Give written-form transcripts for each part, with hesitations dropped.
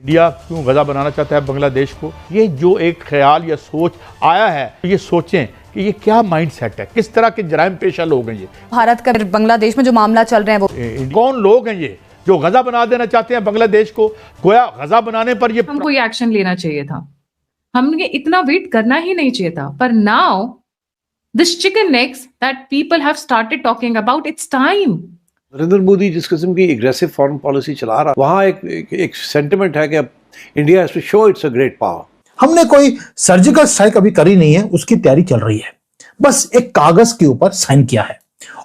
India क्यों गजा बनाना चाहता है बांग्लादेश को, ये जो एक ख्याल या सोच आया है, ये सोचें कि ये क्या माइंडसेट है, किस तरह के जराइम पेशा लोग हैं ये। भारत का बांग्लादेश में जो मामला चल रहे हैं वो कौन लोग हैं ये जो गजा बना देना चाहते हैं बांग्लादेश को, गोया गजा बनाने पर ये हमको ये एक्शन लेना चाहिए था, हमने इतना वेट करना ही नहीं चाहिए था। पर now this chicken next that people have started talking about, it's time. Narendra Modi जिस किस्म की एग्रेसिव फॉरेन पॉलिसी चला रहा, वहाँ एक सेंटिमेंट है कि India has to show it's a great power. हमने कोई सर्जिकल स्ट्राइक अभी करी नहीं है, उसकी तैयारी चल रही है, बस एक कागज के ऊपर साइन किया है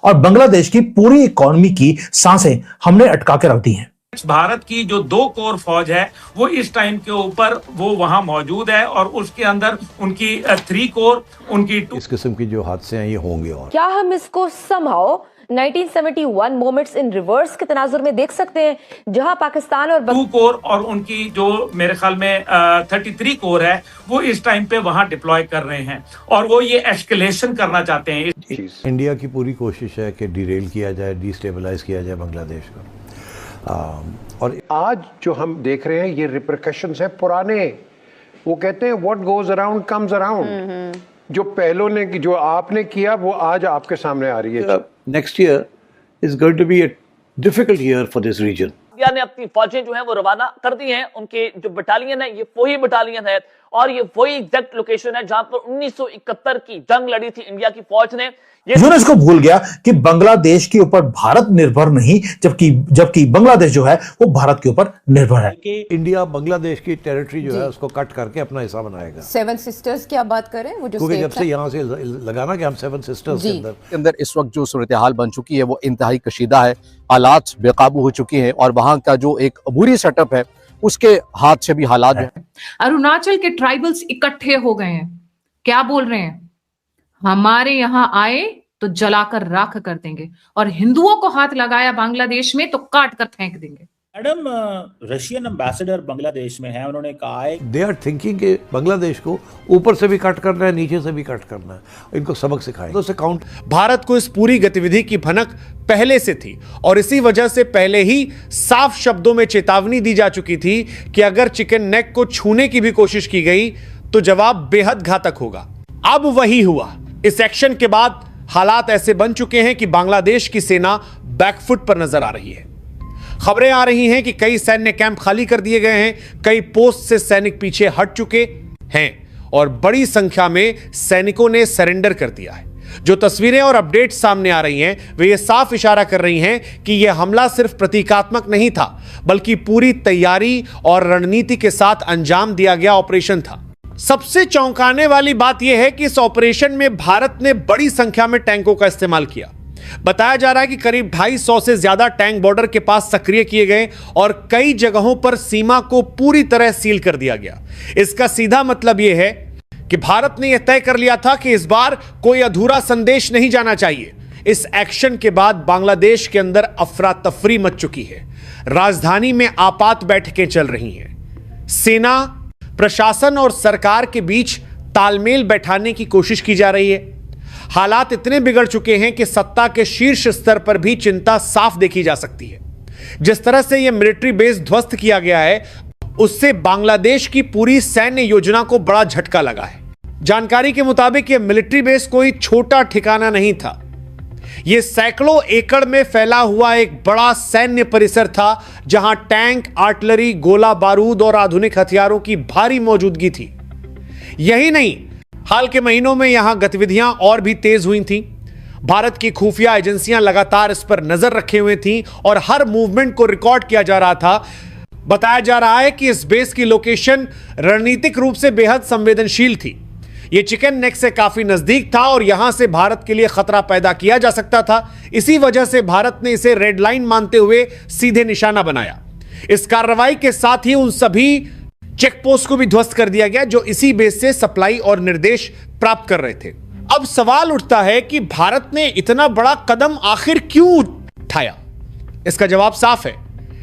और बांग्लादेश की पूरी इकोनॉमी की सांसें हमने अटका के रख दी हैं। भारत की जो 2 कोर फौज है वो इस टाइम के ऊपर वो वहां मौजूद है और उसके अंदर उनकी 3 कोर, उनकी 2। इस किस्म की जो हादसे हैं ये होंगे। और क्या हम इसको समहाउ 1971 मोमेंट्स इन रिवर्स के तनाजुर में देख सकते हैं, जहां पाकिस्तान और 2 कोर और उनकी जो मेरे ख्याल में 33 कोर है वो इस टाइम पे वहां डिप्लॉय कर रहे हैं और वो ये एस्केलेशन करना चाहते हैं। इंडिया की पूरी कोशिश है कि डिरेल किया जाए, डिस्टेबलाइज किया जाए बांग्लादेश को। और आज जो हम देख रहे हैं ये रिपरकशंस है पुराने, वो कहते हैं what goes around comes around. जो पहलों ने, जो आपने किया वो आज आपके सामने आ रही है। Next year is going to be a difficult year for this reason. India ने अपनी फौजें जो हैं वो रवाना कर दी हैं, उनके जो बटालियन है ये वही बटालियन है और ये वही एग्जैक्ट लोकेशन है जहां पर 1971 की जंग लड़ी थी इंडिया की फौज ने। यूनुस को भूल गया कि बांग्लादेश के ऊपर भारत निर्भर नहीं, जबकि बांग्लादेश जो है वो भारत के ऊपर निर्भर है। इंडिया बांग्लादेश की टेरिटरी जो है उसको कट करके अपना हिस्सा बनाएगा। 7 सिस्टर्स की आप बात करें, वो जो क्योंकि जब से यहाँ से लगाना कि हम 7 सिस्टर्स के अंदर इस वक्त जो सूरत हाल बन चुकी है वो इंतहाई कशीदा है, हालात बेकाबू हो चुके हैं और वहाँ का जो एक अबूरी सेटअप है उसके हाथ से भी हालात जो है। अरुणाचल के ट्राइबल्स इकट्ठे हो गए हैं, क्या बोल रहे हैं, हमारे यहाँ आए तो जलाकर राख कर देंगे और हिंदुओं को हाथ लगाया बांग्लादेश में तो काट कर फेंक देंगे। मैडम, रशियन एम्बेसडर बांग्लादेश में है, उन्होंने कहा है दे आर थिंकिंग कि बांग्लादेश को ऊपर से भी कट करना है, नीचे से भी कट करना है, इनको सबक सिखाएं। तो काउंट भारत को इस पूरी गतिविधि की भनक पहले से थी और इसी वजह से पहले ही साफ शब्दों में चेतावनी दी जा चुकी थी कि अगर चिकन नेक को छूने की भी कोशिश की गई तो जवाब बेहद घातक होगा। अब वही हुआ। इस एक्शन के बाद हालात ऐसे बन चुके हैं कि बांग्लादेश की सेना बैकफुट पर नजर आ रही है। खबरें आ रही हैं कि कई सैन्य कैंप खाली कर दिए गए हैं, कई पोस्ट से सैनिक पीछे हट चुके हैं और बड़ी संख्या में सैनिकों ने सरेंडर कर दिया है। जो तस्वीरें और अपडेट सामने आ रही हैं वे ये साफ इशारा कर रही हैं कि यह हमला सिर्फ प्रतीकात्मक नहीं था, बल्कि पूरी तैयारी और रणनीति के साथ अंजाम दिया गया ऑपरेशन था। सबसे चौंकाने वाली बात यह है कि इस ऑपरेशन में भारत ने बड़ी संख्या में टैंकों का इस्तेमाल किया। बताया जा रहा है कि करीब 250 से ज्यादा टैंक बॉर्डर के पास सक्रिय किए गए और कई जगहों पर सीमा को पूरी तरह सील कर दिया गया। इसका सीधा मतलब यह है कि भारत ने यह तय कर लिया था कि इस बार कोई अधूरा संदेश नहीं जाना चाहिए। इस एक्शन के बाद बांग्लादेश के अंदर अफरा तफरी मच चुकी है। राजधानी में आपात बैठकें चल रही हैं। सेना, प्रशासन और सरकार के बीच तालमेल बैठाने की कोशिश की जा रही है। हालात इतने बिगड़ चुके हैं कि सत्ता के शीर्ष स्तर पर भी चिंता साफ देखी जा सकती है। जिस तरह से यह मिलिट्री बेस ध्वस्त किया गया है उससे बांग्लादेश की पूरी सैन्य योजना को बड़ा झटका लगा है। जानकारी के मुताबिक यह मिलिट्री बेस कोई छोटा ठिकाना नहीं था, यह सैकड़ों एकड़ में फैला हुआ एक बड़ा सैन्य परिसर था जहां टैंक, आर्टिलरी, गोला बारूद और आधुनिक हथियारों की भारी मौजूदगी थी। यही नहीं, हाल के महीनों में यहां गतिविधियां और भी तेज हुई थीं। भारत की खुफिया एजेंसियां लगातार इस पर नजर रखे हुए थीं और हर मूवमेंट को रिकॉर्ड किया जा रहा था। बताया जा रहा है कि इस बेस की लोकेशन रणनीतिक रूप से बेहद संवेदनशील थी। यह चिकन नेक से काफी नजदीक था और यहां से भारत के लिए खतरा पैदा किया जा सकता था। इसी वजह से भारत ने इसे रेड लाइन मानते हुए सीधे निशाना बनाया। इस कार्रवाई के साथ ही उन सभी चेक पोस्ट को भी ध्वस्त कर दिया गया जो इसी बेस से सप्लाई और निर्देश प्राप्त कर रहे थे। अब सवाल उठता है कि भारत ने इतना बड़ा कदम आखिर क्यों उठाया? इसका जवाब साफ है।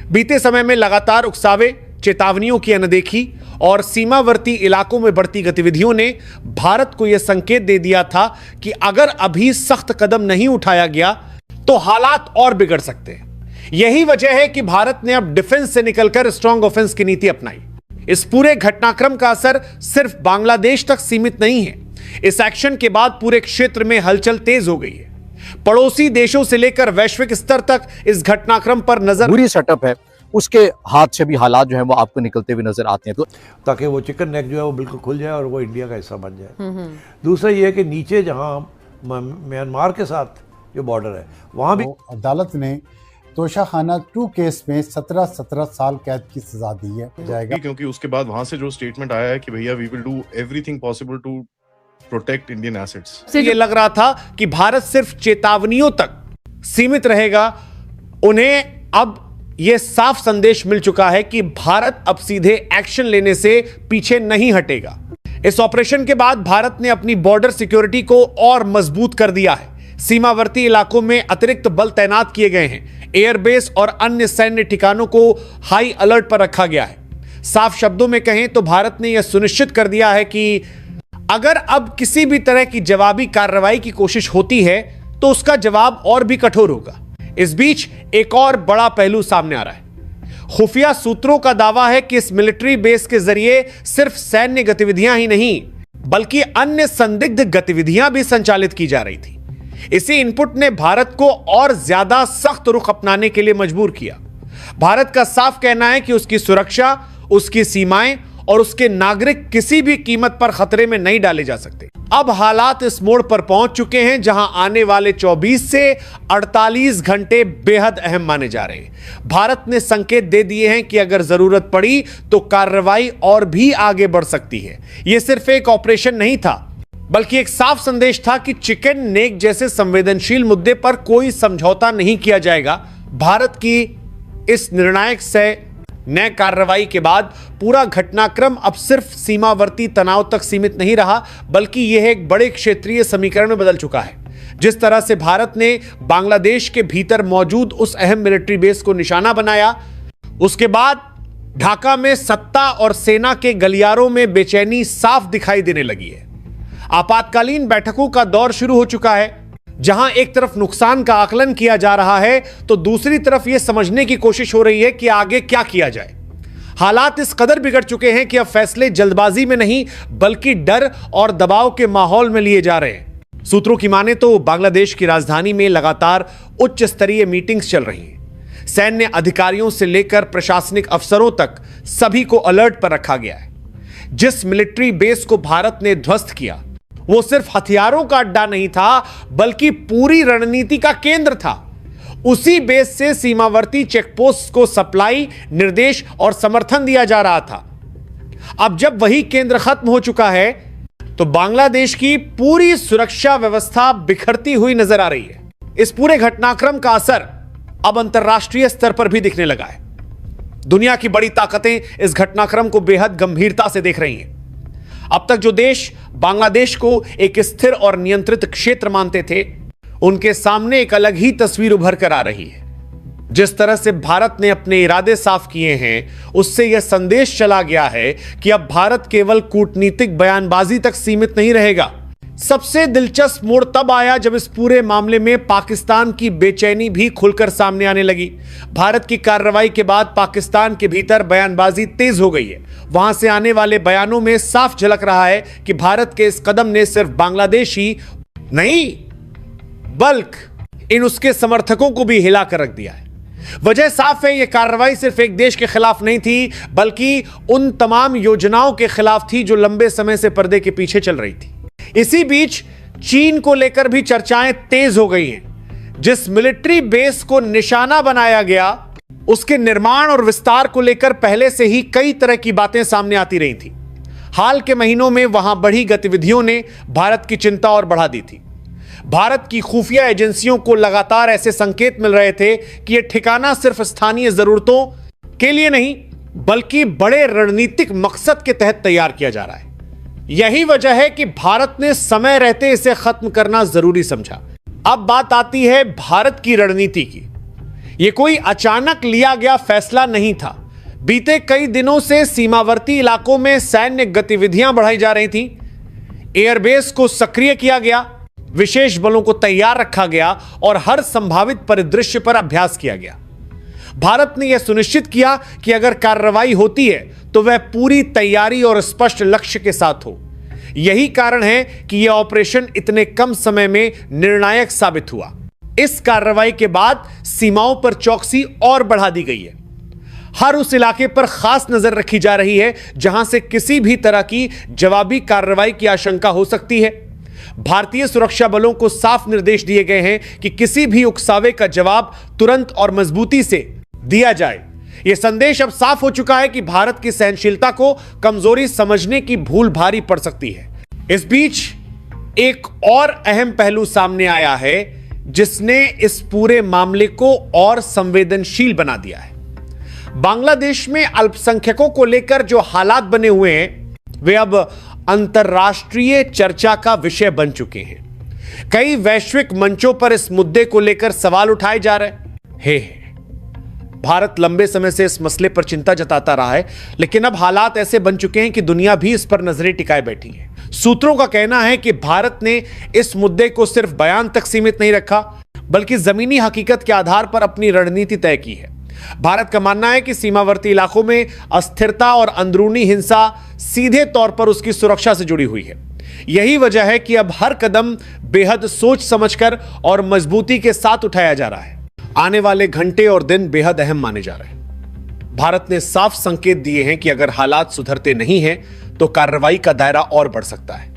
बीते समय में लगातार उकसावे, चेतावनियों की अनदेखी और सीमावर्ती इलाकों में बढ़ती गतिविधियों ने भारत को यह संकेत दे दिया था कि अगर अभी सख्त कदम नहीं उठाया गया तो हालात और बिगड़ सकते हैं। यही वजह है कि भारत ने अब डिफेंस से निकलकर स्ट्रांग ऑफेंस की नीति अपनाई। इस पूरे घटनाक्रम का असर सिर्फ बांग्लादेश तक सीमित नहीं है। इस एक्शन के बाद पूरे क्षेत्र में हलचल तेज हो गई है। पड़ोसी देशों से लेकर वैश्विक स्तर तक इस घटनाक्रम पर नजर पूरी सेटअप है, उसके हाथ से भी हालात जो है वो आपको निकलते हुए नजर आते हैं। तो ताकि वो चिकन नेक जो है वो बिल्कुल खुल जाए और वो इंडिया का हिस्सा बन जाए। दूसरा ये है कि नीचे जहां म्यांमार के साथ जो बॉर्डर है वहां भी अदालत ने तोशाखाना 2 केस में 17 साल कैद की सजा दी है जाएगा, क्योंकि उसके बाद वहां से जो स्टेटमेंट आया है कि भैया we will do everything possible to protect Indian assets. ये लग रहा था कि भारत सिर्फ चेतावनियों तक सीमित रहेगा, उन्हें अब यह साफ संदेश मिल चुका है कि भारत अब सीधे एक्शन लेने से पीछे नहीं हटेगा। इस ऑपरेशन के बाद भारत ने अपनी बॉर्डर सिक्योरिटी को और मजबूत कर दिया है। सीमावर्ती इलाकों में अतिरिक्त बल तैनात किए गए हैं। एयरबेस और अन्य सैन्य ठिकानों को हाई अलर्ट पर रखा गया है। साफ शब्दों में कहें तो भारत ने यह सुनिश्चित कर दिया है कि अगर अब किसी भी तरह की जवाबी कार्रवाई की कोशिश होती है तो उसका जवाब और भी कठोर होगा। इस बीच एक और बड़ा पहलू सामने आ रहा है। खुफिया सूत्रों का दावा है कि इस मिलिट्री बेस के जरिए सिर्फ सैन्य गतिविधियां ही नहीं बल्कि अन्य संदिग्ध गतिविधियां भी संचालित की जा रही थी। इसी इनपुट ने भारत को और ज्यादा सख्त रुख अपनाने के लिए मजबूर किया। भारत का साफ कहना है कि उसकी सुरक्षा, उसकी सीमाएं और उसके नागरिक किसी भी कीमत पर खतरे में नहीं डाले जा सकते। अब हालात इस मोड़ पर पहुंच चुके हैं जहां आने वाले 24 से 48 घंटे बेहद अहम माने जा रहे हैं। भारत ने संकेत दे दिए हैं कि अगर जरूरत पड़ी तो कार्रवाई और भी आगे बढ़ सकती है। यह सिर्फ एक ऑपरेशन नहीं था बल्कि एक साफ संदेश था कि चिकन नेक जैसे संवेदनशील मुद्दे पर कोई समझौता नहीं किया जाएगा। भारत की इस निर्णायक से नए कार्रवाई के बाद पूरा घटनाक्रम अब सिर्फ सीमावर्ती तनाव तक सीमित नहीं रहा बल्कि यह एक बड़े क्षेत्रीय समीकरण में बदल चुका है। जिस तरह से भारत ने बांग्लादेश के भीतर मौजूद उस अहम मिलिट्री बेस को निशाना बनाया, उसके बाद ढाका में सत्ता और सेना के गलियारों में बेचैनी साफ दिखाई देने लगी है। आपातकालीन बैठकों का दौर शुरू हो चुका है जहां एक तरफ नुकसान का आकलन किया जा रहा है तो दूसरी तरफ यह समझने की कोशिश हो रही है कि आगे क्या किया जाए। हालात इस कदर बिगड़ चुके हैं कि अब फैसले जल्दबाजी में नहीं बल्कि डर और दबाव के माहौल में लिए जा रहे हैं। सूत्रों की माने तो बांग्लादेश की राजधानी में लगातार उच्च स्तरीय मीटिंग्स चल रही हैं। सैन्य अधिकारियों से लेकर प्रशासनिक अफसरों तक सभी को अलर्ट पर रखा गया है। जिस मिलिट्री बेस को भारत ने ध्वस्त किया वो सिर्फ हथियारों का अड्डा नहीं था बल्कि पूरी रणनीति का केंद्र था। उसी बेस से सीमावर्ती चेकपोस्ट को सप्लाई, निर्देश और समर्थन दिया जा रहा था। अब जब वही केंद्र खत्म हो चुका है तो बांग्लादेश की पूरी सुरक्षा व्यवस्था बिखरती हुई नजर आ रही है। इस पूरे घटनाक्रम का असर अब अंतर्राष्ट्रीय स्तर पर भी दिखने लगा है। दुनिया की बड़ी ताकतें इस घटनाक्रम को बेहद गंभीरता से देख रही हैं। अब तक जो देश बांग्लादेश को एक स्थिर और नियंत्रित क्षेत्र मानते थे उनके सामने एक अलग ही तस्वीर उभर कर आ रही है। जिस तरह से भारत ने अपने इरादे साफ किए हैं उससे यह संदेश चला गया है कि अब भारत केवल कूटनीतिक बयानबाजी तक सीमित नहीं रहेगा। सबसे दिलचस्प मोड़ तब आया जब इस पूरे मामले में पाकिस्तान की बेचैनी भी खुलकर सामने आने लगी। भारत की कार्रवाई के बाद पाकिस्तान के भीतर बयानबाजी तेज हो गई है। वहां से आने वाले बयानों में साफ झलक रहा है कि भारत के इस कदम ने सिर्फ बांग्लादेश ही नहीं बल्कि इन उसके समर्थकों को भी हिलाकर रख दिया है। वजह साफ है, यह कार्रवाई सिर्फ एक देश के खिलाफ नहीं थी बल्कि उन तमाम योजनाओं के खिलाफ थी जो लंबे समय से पर्दे के पीछे चल रही थी। इसी बीच चीन को लेकर भी चर्चाएं तेज हो गई हैं। जिस मिलिट्री बेस को निशाना बनाया गया उसके निर्माण और विस्तार को लेकर पहले से ही कई तरह की बातें सामने आती रही थी। हाल के महीनों में वहां बढ़ी गतिविधियों ने भारत की चिंता और बढ़ा दी थी। भारत की खुफिया एजेंसियों को लगातार ऐसे संकेत मिल रहे थे कि यह ठिकाना सिर्फ स्थानीय जरूरतों के लिए नहीं बल्कि बड़े रणनीतिक मकसद के तहत तैयार किया जा रहा है। यही वजह है कि भारत ने समय रहते इसे खत्म करना जरूरी समझा। अब बात आती है भारत की रणनीति की। यह कोई अचानक लिया गया फैसला नहीं था। बीते कई दिनों से सीमावर्ती इलाकों में सैन्य गतिविधियां बढ़ाई जा रही थीं। एयरबेस को सक्रिय किया गया, विशेष बलों को तैयार रखा गया और हर संभावित परिदृश्य पर अभ्यास किया गया। भारत ने यह सुनिश्चित किया कि अगर कार्रवाई होती है तो वह पूरी तैयारी और स्पष्ट लक्ष्य के साथ हो। यही कारण है कि यह ऑपरेशन इतने कम समय में निर्णायक साबित हुआ। इस कार्रवाई के बाद सीमाओं पर चौकसी और बढ़ा दी गई है। हर उस इलाके पर खास नजर रखी जा रही है जहां से किसी भी तरह की जवाबी कार्रवाई की आशंका हो सकती है। भारतीय सुरक्षा बलों को साफ निर्देश दिए गए हैं कि किसी भी उकसावे का जवाब तुरंत और मजबूती से दिया जाए। यह संदेश अब साफ हो चुका है कि भारत की सहनशीलता को कमजोरी समझने की भूल भारी पड़ सकती है। इस बीच एक और अहम पहलू सामने आया है जिसने इस पूरे मामले को और संवेदनशील बना दिया है। बांग्लादेश में अल्पसंख्यकों को लेकर जो हालात बने हुए हैं वे अब अंतर्राष्ट्रीय चर्चा का विषय बन चुके हैं। कई वैश्विक मंचों पर इस मुद्दे को लेकर सवाल उठाए जा रहे हैं। भारत लंबे समय से इस मसले पर चिंता जताता रहा है, लेकिन अब हालात ऐसे बन चुके हैं कि दुनिया भी इस पर नजरें टिकाए बैठी है। सूत्रों का कहना है कि भारत ने इस मुद्दे को सिर्फ बयान तक सीमित नहीं रखा, बल्कि जमीनी हकीकत के आधार पर अपनी रणनीति तय की है। भारत का मानना है कि सीमावर्ती इलाकों में अस्थिरता और अंदरूनी हिंसा सीधे तौर पर उसकी सुरक्षा से जुड़ी हुई है। यही वजह है कि अब हर कदम बेहद सोच समझकर और मजबूती के साथ उठाया जा रहा है। आने वाले घंटे और दिन बेहद अहम माने जा रहे हैं। भारत ने साफ संकेत दिए हैं कि अगर हालात सुधरते नहीं हैं तो कार्रवाई का दायरा और बढ़ सकता है।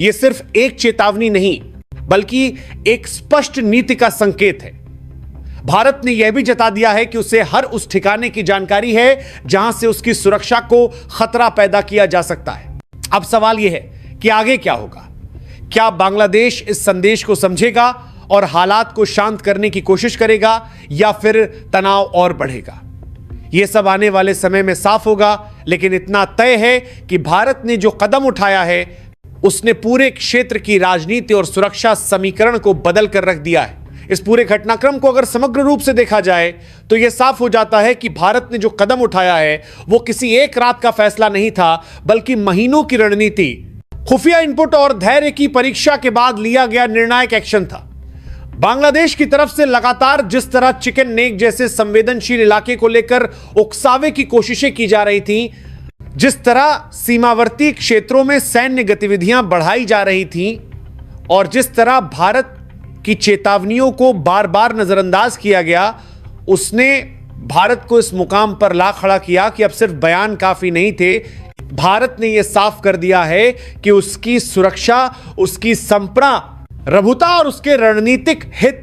यह सिर्फ एक चेतावनी नहीं, बल्कि एक स्पष्ट नीति का संकेत है। भारत ने यह भी जता दिया है कि उसे हर उस ठिकाने की जानकारी है जहां से उसकी सुरक्षा को खतरा पैदा किया जा सकता है। अब सवाल यह है कि आगे क्या होगा? क्या बांग्लादेश इस संदेश को समझेगा और हालात को शांत करने की कोशिश करेगा, या फिर तनाव और बढ़ेगा? यह सब आने वाले समय में साफ होगा, लेकिन इतना तय है कि भारत ने जो कदम उठाया है उसने पूरे क्षेत्र की राजनीति और सुरक्षा समीकरण को बदल कर रख दिया है। इस पूरे घटनाक्रम को अगर समग्र रूप से देखा जाए तो यह साफ हो जाता है कि भारत ने जो कदम उठाया है वो किसी एक रात का फैसला नहीं था, बल्कि महीनों की रणनीति, खुफिया इनपुट और धैर्य की परीक्षा के बाद लिया गया निर्णायक एक्शन था। बांग्लादेश की तरफ से लगातार जिस तरह चिकन नेक जैसे संवेदनशील इलाके को लेकर उकसावे की कोशिशें की जा रही थी, जिस तरह सीमावर्ती क्षेत्रों में सैन्य गतिविधियां बढ़ाई जा रही थी, और जिस तरह भारत की चेतावनियों को बार बार नजरअंदाज किया गया, उसने भारत को इस मुकाम पर ला खड़ा किया कि अब सिर्फ बयान काफी नहीं थे। भारत ने यह साफ कर दिया है कि उसकी सुरक्षा, उसकी संप्रभुता और उसके रणनीतिक हित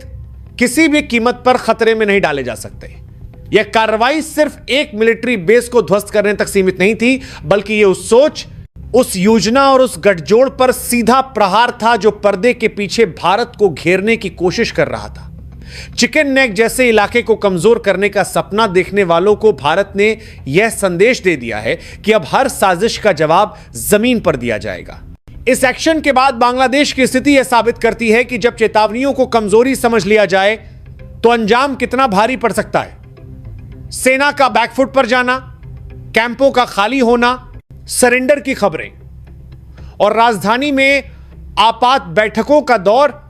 किसी भी कीमत पर खतरे में नहीं डाले जा सकते। यह कार्रवाई सिर्फ एक मिलिट्री बेस को ध्वस्त करने तक सीमित नहीं थी, बल्कि यह उस सोच, उस योजना और उस गठजोड़ पर सीधा प्रहार था जो पर्दे के पीछे भारत को घेरने की कोशिश कर रहा था। चिकन नेक जैसे इलाके को कमजोर करने का सपना देखने वालों को भारत ने यह संदेश दे दिया है कि अब हर साजिश का जवाब जमीन पर दिया जाएगा। इस एक्शन के बाद बांग्लादेश की स्थिति यह साबित करती है कि जब चेतावनियों को कमजोरी समझ लिया जाए तो अंजाम कितना भारी पड़ सकता है। सेना का बैकफुट पर जाना, कैंपों का खाली होना, सरेंडर की खबरें और राजधानी में आपात बैठकों का दौर,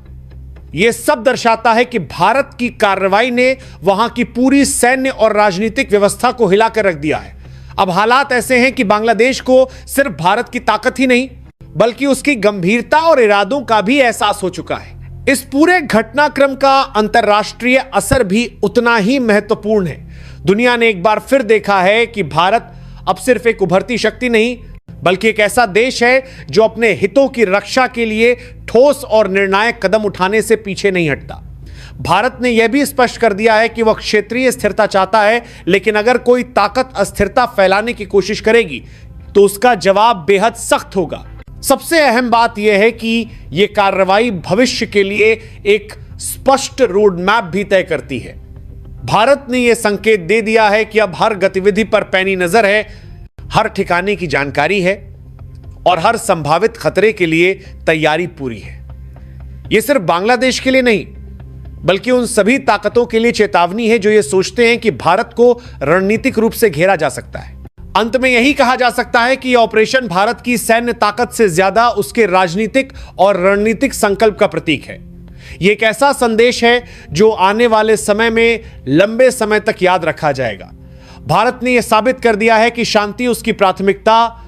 यह सब दर्शाता है कि भारत की कार्रवाई ने वहां की पूरी सैन्य और राजनीतिक व्यवस्था को हिलाकर रख दिया है। अब हालात ऐसे हैं कि बांग्लादेश को सिर्फ भारत की ताकत ही नहीं, बल्कि उसकी गंभीरता और इरादों का भी एहसास हो चुका है। इस पूरे घटनाक्रम का अंतर्राष्ट्रीय असर भी उतना ही महत्वपूर्ण है। दुनिया ने एक बार फिर देखा है कि भारत अब सिर्फ एक उभरती शक्ति नहीं, बल्कि एक ऐसा देश है जो अपने हितों की रक्षा के लिए ठोस और निर्णायक कदम उठाने से पीछे नहीं हटता। भारत ने यह भी स्पष्ट कर दिया है कि वह क्षेत्रीय स्थिरता चाहता है, लेकिन अगर कोई ताकत अस्थिरता फैलाने की कोशिश करेगी तो उसका जवाब बेहद सख्त होगा। सबसे अहम बात यह है कि यह कार्रवाई भविष्य के लिए एक स्पष्ट रोड मैप भी तय करती है। भारत ने यह संकेत दे दिया है कि अब हर गतिविधि पर पैनी नजर है, हर ठिकाने की जानकारी है और हर संभावित खतरे के लिए तैयारी पूरी है। यह सिर्फ बांग्लादेश के लिए नहीं, बल्कि उन सभी ताकतों के लिए चेतावनी है जो ये सोचते हैं कि भारत को रणनीतिक रूप से घेरा जा सकता है। अंत में यही कहा जा सकता है कि यह ऑपरेशन भारत की सैन्य ताकत से ज्यादा उसके राजनीतिक और रणनीतिक संकल्प का प्रतीक है। ये एक ऐसा संदेश है जो आने वाले समय में लंबे समय तक याद रखा जाएगा। भारत ने यह साबित कर दिया है कि शांति उसकी प्राथमिकता